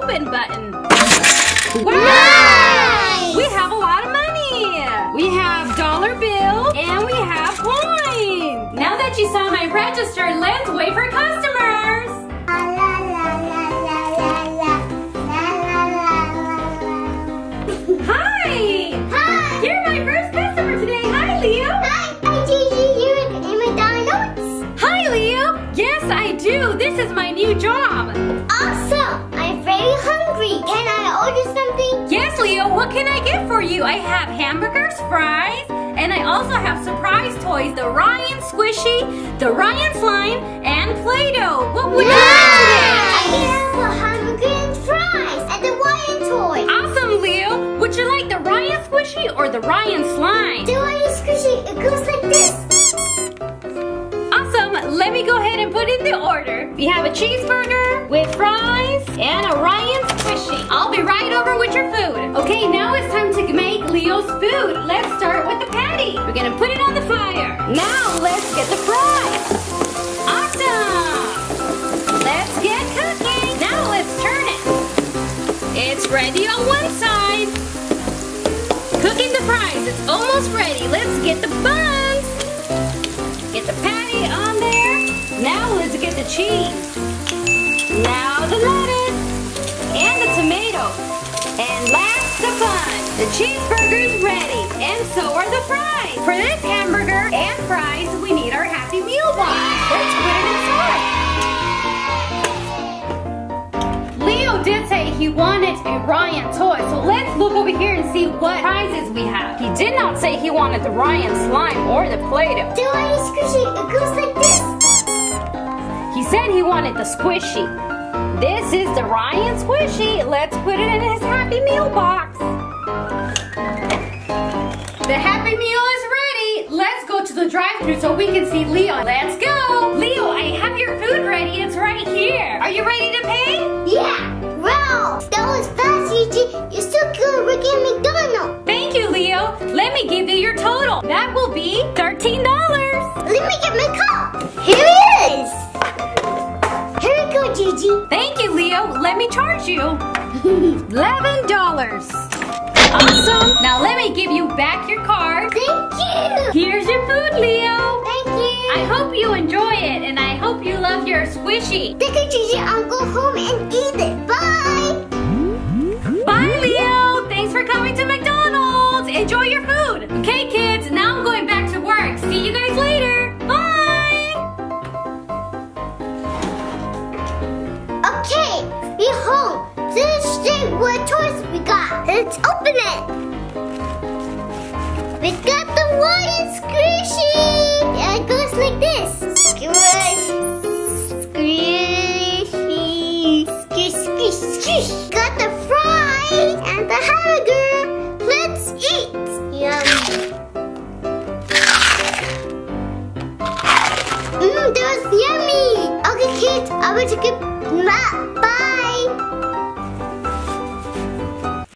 open button. Wow! Nice! We have a lot of money. We have dollar bills and we have coins. Now that you saw my register, let's wait for customers. Hi! Hi! You're my first customer today. Hi, Leo. Hi, Gigi. You're in McDonald's? Hi, Leo. Yes, I do. This is my new job. Awesome! I'm very hungry. Can I order something? Yes, Leo. What can I get for you? I have hamburgers, fries, and I also have surprise toys. The Ryan Squishy, the Ryan Slime, and Play-Doh. What would you like today? I have a hamburger and fries and the Ryan toy. Awesome, Leo. Would you like the Ryan Squishy or the Ryan Slime? The Ryan squishy, it goes like this. Awesome. Let me go ahead and put in the order. We have a cheeseburger with fries and a Ryan Squishy. I'll be right over with your food. Okay, now it's time to make Leo's food. Let's start with the patty. We're gonna put it on the fire. Now let's get the fries. Awesome. Let's get cooking. Now let's turn it. It's ready on one side. Cooking the fries. It's almost ready. Let's get the buns. Get the patty on there. Now let's get the cheese. Now the lettuce. And the tomatoes. And last, the bun. The cheeseburger is ready. And so are the fries. For this hamburger and fries, we need our Happy Meal box. Let's put it inside. Leo did say he wanted a Ryan toy. So let's look over here and see what prizes we have. He did not say he wanted the Ryan Slime or the Play-Doh. The Ryan squishy, it goes like this. He said he wanted the Squishy. This is the Ryan Squishy. Let's put it in his Happy Meal box. The Happy Meal is ready. Let's go to the drive-thru so we can see Leo. Let's go. Leo, I have your food ready. It's right here. Are you ready to pay? Yeah! Wow! That was fast, Gigi. You're so good working at McDonald's. Thank you, Leo. Let me give you your total. That will be $13. Let me get my cup. Here it is. Here we go, Gigi. Thank you, Leo. Let me charge you. $11. Awesome. Now let me give you back your card. Thank you. Here's your food, Leo. Thank you. I hope you enjoy it, and I hope you love your Squishy. Thank you, Gigi. I'll go home and eat it. Bye. Bye, Leo. Thanks for coming to McDonald's. Enjoy your food. Okay, kids, now I'm going back to work. See you guys later. Bye. Okay, be home. Let's see what toys we got. Let's open it. We got the Ryan squishy. It goes like this. Squish, squishy, squish, squish, squish. Got the fries and the hamburger. Let's eat. Yum. That was yummy. Okay, kids, I want to get